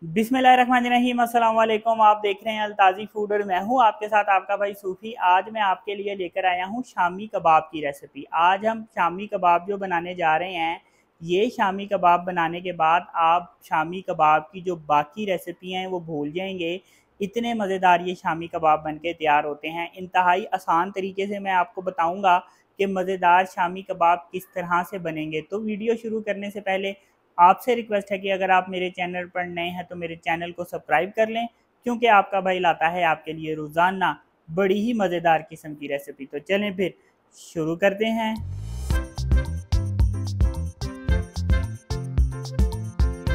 बिस्मिल्लाहिर्रहमानिर्रहीम, अस्सलाम वालेकुम। आप देख रहे हैं अलताज़ी फूड और मैं हूं आपके साथ आपका भाई सूफ़ी। आज मैं आपके लिए लेकर आया हूं शामी कबाब की रेसिपी। आज हम शामी कबाब जो बनाने जा रहे हैं, ये शामी कबाब बनाने के बाद आप शामी कबाब की जो बाकी रेसिपी हैं वो भूल जाएंगे। इतने मज़ेदार ये शामी कबाब बन के तैयार होते हैं। इंतहाई आसान तरीके से मैं आपको बताऊँगा कि मज़ेदार शामी कबाब किस तरह से बनेंगे। तो वीडियो शुरू करने से पहले आपसे रिक्वेस्ट है कि अगर आप मेरे चैनल पर नए हैं तो मेरे चैनल को सब्सक्राइब कर लें, क्योंकि आपका भाई लाता है आपके लिए रोज़ाना बड़ी ही मज़ेदार किस्म की रेसिपी। तो चलें फिर शुरू करते हैं।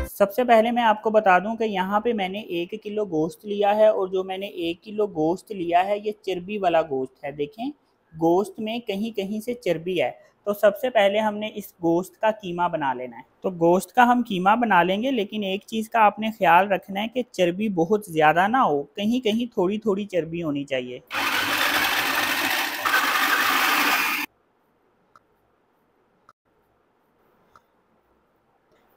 सबसे पहले मैं आपको बता दूं कि यहाँ पे मैंने 1 किलो गोश्त लिया है, और जो मैंने 1 किलो गोश्त लिया है ये चर्बी वाला गोश्त है। देखें, गोश्त में कहीं कहीं से चर्बी है। तो सबसे पहले हमने इस गोश्त का कीमा बना लेना है। तो गोश्त का हम कीमा बना लेंगे, लेकिन एक चीज़ का आपने ख्याल रखना है कि चर्बी बहुत ज़्यादा ना हो, कहीं कहीं थोड़ी थोड़ी चर्बी होनी चाहिए।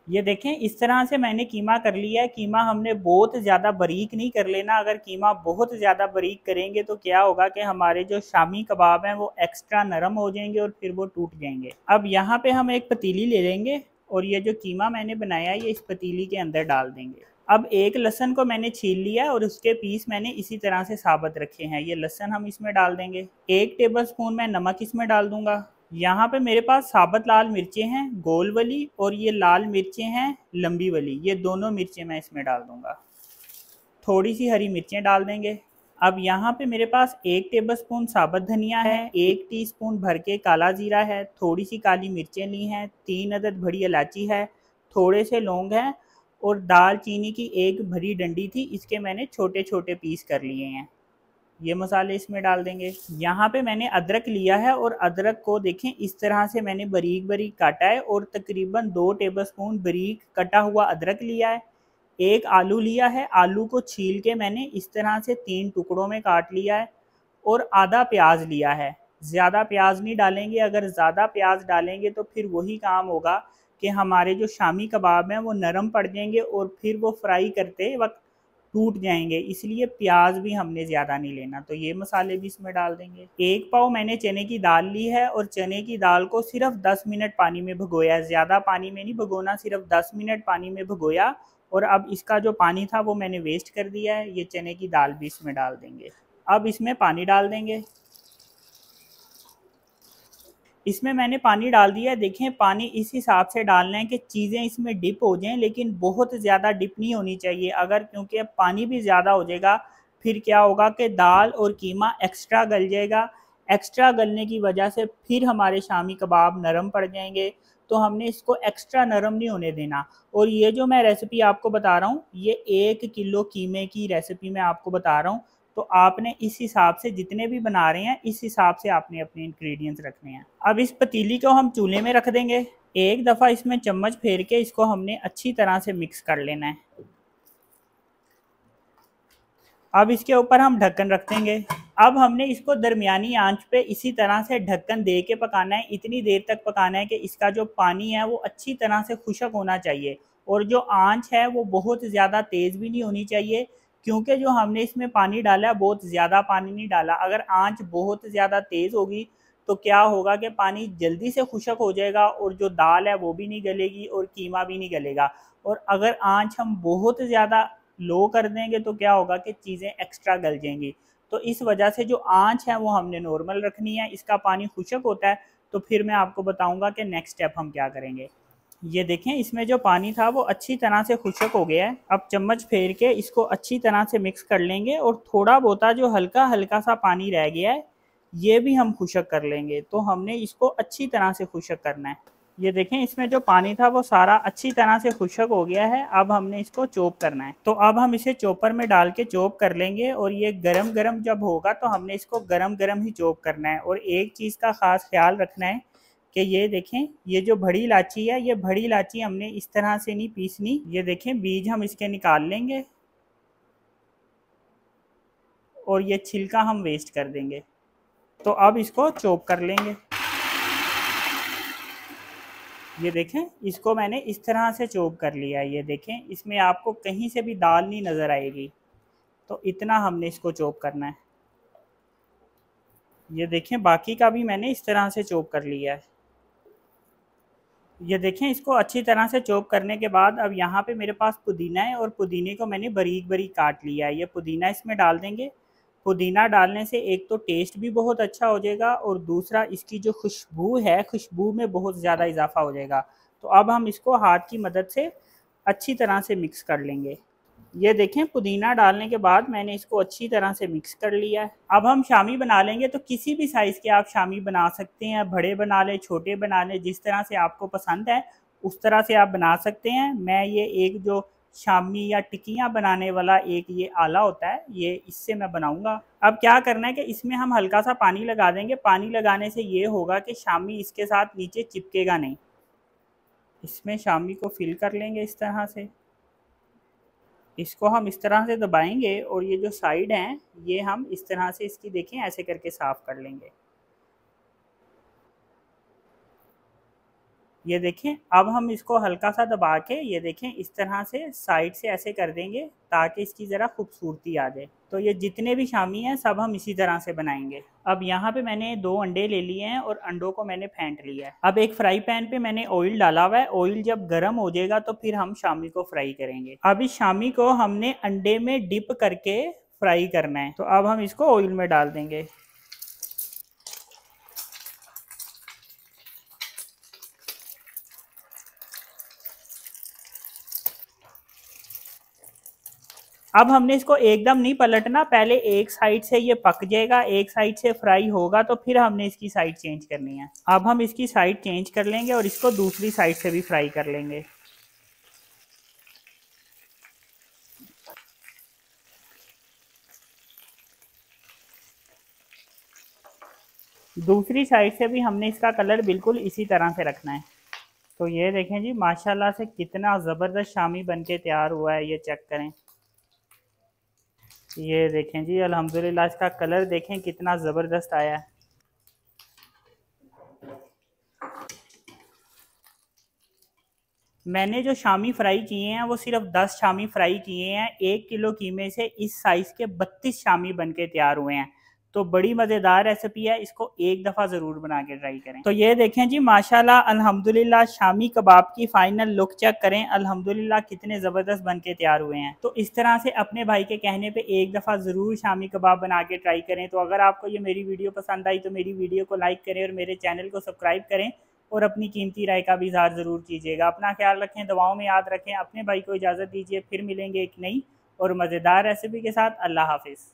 ये देखें, इस तरह से मैंने कीमा कर लिया है। कीमा हमने बहुत ज़्यादा बारीक नहीं कर लेना। अगर कीमा बहुत ज़्यादा बारीक करेंगे तो क्या होगा कि हमारे जो शामी कबाब हैं वो एक्स्ट्रा नरम हो जाएंगे और फिर वो टूट जाएंगे। अब यहाँ पे हम एक पतीली ले लेंगे और ये जो कीमा मैंने बनाया है ये इस पतीली के अंदर डाल देंगे। अब एक लहसन को मैंने छील लिया और उसके पीस मैंने इसी तरह से साबित रखे हैं। ये लहसन हम इसमें डाल देंगे। 1 टेबलस्पून मैं नमक इसमें डाल दूंगा। यहाँ पे मेरे पास साबुत लाल मिर्चें हैं, गोल वाली, और ये लाल मिर्चें हैं लंबी वाली। ये दोनों मिर्चें मैं इसमें डाल दूंगा। थोड़ी सी हरी मिर्चें डाल देंगे। अब यहाँ पे मेरे पास 1 टेबलस्पून साबुत धनिया है, 1 टीस्पून भर के काला जीरा है, थोड़ी सी काली मिर्चें ली हैं, 3 अदद बड़ी इलायची है, थोड़े से लौंग हैं, और दालचीनी की एक भरी डंडी थी, इसके मैंने छोटे छोटे पीस कर लिए हैं। ये मसाले इसमें डाल देंगे। यहाँ पे मैंने अदरक लिया है और अदरक को देखें इस तरह से मैंने बारीक बारीक काटा है, और तकरीबन 2 टेबलस्पून बारीक कटा हुआ अदरक लिया है। एक आलू लिया है, आलू को छील के मैंने इस तरह से 3 टुकड़ों में काट लिया है, और आधा प्याज लिया है। ज़्यादा प्याज नहीं डालेंगे, अगर ज़्यादा प्याज डालेंगे तो फिर वही काम होगा कि हमारे जो शामी कबाब हैं वो नरम पड़ जाएंगे और फिर वो फ्राई करते वक्त टूट जाएंगे। इसलिए प्याज भी हमने ज़्यादा नहीं लेना। तो ये मसाले भी इसमें डाल देंगे। 1 पाव मैंने चने की दाल ली है, और चने की दाल को सिर्फ 10 मिनट पानी में भिगोया है। ज़्यादा पानी में नहीं भिगोना, सिर्फ 10 मिनट पानी में भिगोया, और अब इसका जो पानी था वो मैंने वेस्ट कर दिया है। ये चने की दाल भी इसमें डाल देंगे। अब इसमें पानी डाल देंगे। इसमें मैंने पानी डाल दिया है। देखें, पानी इस हिसाब से डालना है कि चीज़ें इसमें डिप हो जाएं, लेकिन बहुत ज़्यादा डिप नहीं होनी चाहिए। अगर क्योंकि अब पानी भी ज़्यादा हो जाएगा फिर क्या होगा कि दाल और कीमा एक्स्ट्रा गल जाएगा। एक्स्ट्रा गलने की वजह से फिर हमारे शामी कबाब नरम पड़ जाएंगे। तो हमने इसको एक्स्ट्रा नरम नहीं होने देना। और ये जो मैं रेसिपी आपको बता रहा हूँ, ये 1 किलो कीमे की रेसिपी मैं आपको बता रहा हूँ। तो आपने इस हिसाब से जितने भी बना रहे हैं इस हिसाब से आपने अपने इंग्रेडिएंट्स रखने हैं। अब इस पतीली को हम चूल्हे में रख देंगे। एक दफ़ा इसमें चम्मच फेर के इसको हमने अच्छी तरह से मिक्स कर लेना है। अब इसके ऊपर हम ढक्कन रख देंगे। अब हमने इसको दरमियानी आंच पे इसी तरह से ढक्कन दे के पकाना है। इतनी देर तक पकाना है कि इसका जो पानी है वो अच्छी तरह से खुश्क होना चाहिए, और जो आंच है वो बहुत ज़्यादा तेज़ भी नहीं होनी चाहिए, क्योंकि जो हमने इसमें पानी डाला है बहुत ज़्यादा पानी नहीं डाला। अगर आंच बहुत ज़्यादा तेज़ होगी तो क्या होगा कि पानी जल्दी से खुश्क हो जाएगा, और जो दाल है वो भी नहीं गलेगी और कीमा भी नहीं गलेगा। और अगर आंच हम बहुत ज़्यादा लो कर देंगे तो क्या होगा कि चीज़ें एक्स्ट्रा गल जाएंगी। तो इस वजह से जो आंच है वो हमने नॉर्मल रखनी है। इसका पानी खुश्क होता है तो फिर मैं आपको बताऊंगा कि नेक्स्ट स्टेप हम क्या करेंगे। ये देखें, इसमें जो पानी था वो अच्छी तरह से खुश्क हो गया है। अब चम्मच फेर के इसको अच्छी तरह से मिक्स कर लेंगे, और थोड़ा बहुत जो हल्का हल्का सा पानी रह गया है ये भी हम खुश्क कर लेंगे। तो हमने इसको अच्छी तरह से खुश्क करना है। ये देखें, इसमें जो पानी था वो सारा अच्छी तरह से खुश्क हो गया है। अब हमने इसको चॉप करना है। तो अब हम इसे चॉपर में डाल के चॉप कर लेंगे, और ये गरम गरम जब होगा तो हमने इसको गरम गरम ही चॉप करना है। और एक चीज़ का ख़ास ख्याल रखना है कि ये देखें, ये जो बड़ी इलायची है ये बड़ी इलायची हमने इस तरह से नहीं पीसनी। ये देखें, बीज हम इसके निकाल लेंगे और ये छिलका हम वेस्ट कर देंगे। तो अब इसको चॉप कर लेंगे। ये देखें, इसको मैंने इस तरह से चॉप कर लिया है। ये देखें, इसमें आपको कहीं से भी दाल नहीं नज़र आएगी, तो इतना हमने इसको चॉप करना है। ये देखें, बाकी का भी मैंने इस तरह से चॉप कर लिया है। ये देखें, इसको अच्छी तरह से चॉप करने के बाद अब यहाँ पे मेरे पास पुदीना है और पुदीने को मैंने बारीक बारीक काट लिया है। ये पुदीना इसमें डाल देंगे। पुदीना डालने से एक तो टेस्ट भी बहुत अच्छा हो जाएगा और दूसरा इसकी जो खुशबू है, खुशबू में बहुत ज़्यादा इजाफा हो जाएगा। तो अब हम इसको हाथ की मदद से अच्छी तरह से मिक्स कर लेंगे। ये देखें, पुदीना डालने के बाद मैंने इसको अच्छी तरह से मिक्स कर लिया है। अब हम शामी बना लेंगे। तो किसी भी साइज़ के आप शामी बना सकते हैं, बड़े बना लें, छोटे बना लें, जिस तरह से आपको पसंद है उस तरह से आप बना सकते हैं। मैं ये एक जो शामी या टिक्कियाँ बनाने वाला एक ये आला होता है, ये इससे मैं बनाऊंगा। अब क्या करना है कि इसमें हम हल्का सा पानी लगा देंगे। पानी लगाने से ये होगा कि शामी इसके साथ नीचे चिपकेगा नहीं। इसमें शामी को फिल कर लेंगे इस तरह से। इसको हम इस तरह से दबाएंगे और ये जो साइड हैं ये हम इस तरह से इसकी देखें ऐसे करके साफ़ कर लेंगे। ये देखें, अब हम इसको हल्का सा दबा के ये देखें इस तरह से साइड से ऐसे कर देंगे ताकि इसकी ज़रा खूबसूरती आ जाए। तो ये जितने भी शामी हैं सब हम इसी तरह से बनाएंगे। अब यहाँ पे मैंने 2 अंडे ले लिए हैं और अंडों को मैंने फेंट लिया है। अब एक फ्राई पैन पे मैंने ऑयल डाला हुआ है। ऑयल जब गर्म हो जाएगा तो फिर हम शामी को फ्राई करेंगे। अब इस शामी को हमने अंडे में डिप करके फ्राई करना है। तो अब हम इसको ऑयल में डाल देंगे। अब हमने इसको एकदम नहीं पलटना, पहले एक साइड से ये पक जाएगा, एक साइड से फ्राई होगा तो फिर हमने इसकी साइड चेंज करनी है। अब हम इसकी साइड चेंज कर लेंगे और इसको दूसरी साइड से भी फ्राई कर लेंगे। दूसरी साइड से भी हमने इसका कलर बिल्कुल इसी तरह से रखना है। तो ये देखें जी, माशाल्लाह से कितना ज़बरदस्त शामी बनके तैयार हुआ है। ये चेक करें, ये देखें जी, अल्हम्दुलिल्लाह इसका कलर देखें कितना ज़बरदस्त आया है। मैंने जो शामी फ्राई किए हैं वो सिर्फ 10 शामी फ्राई किए हैं। 1 किलो कीमे से इस साइज़ के 32 शामी बनके तैयार हुए हैं। तो बड़ी मज़ेदार रेसिपी है, इसको एक दफ़ा ज़रूर बना के ट्राई करें। तो ये देखें जी, माशाल्लाह अल्हम्दुलिल्लाह शामी कबाब की फ़ाइनल लुक चेक करें। अल्हम्दुलिल्लाह कितने ज़बरदस्त बन के तैयार हुए हैं। तो इस तरह से अपने भाई के कहने पे एक दफ़ा ज़रूर शामी कबाब बना के ट्राई करें। तो अगर आपको ये मेरी वीडियो पसंद आई तो मेरी वीडियो को लाइक करें और मेरे चैनल को सब्सक्राइब करें और अपनी कीमती राय का भी इज़हार ज़रूर कीजिएगा। अपना ख्याल रखें, दवाओं में याद रखें। अपने भाई को इजाज़त दीजिए, फिर मिलेंगे एक नई और मज़ेदार रेसिपी के साथ। अल्लाह हाफ़िज़।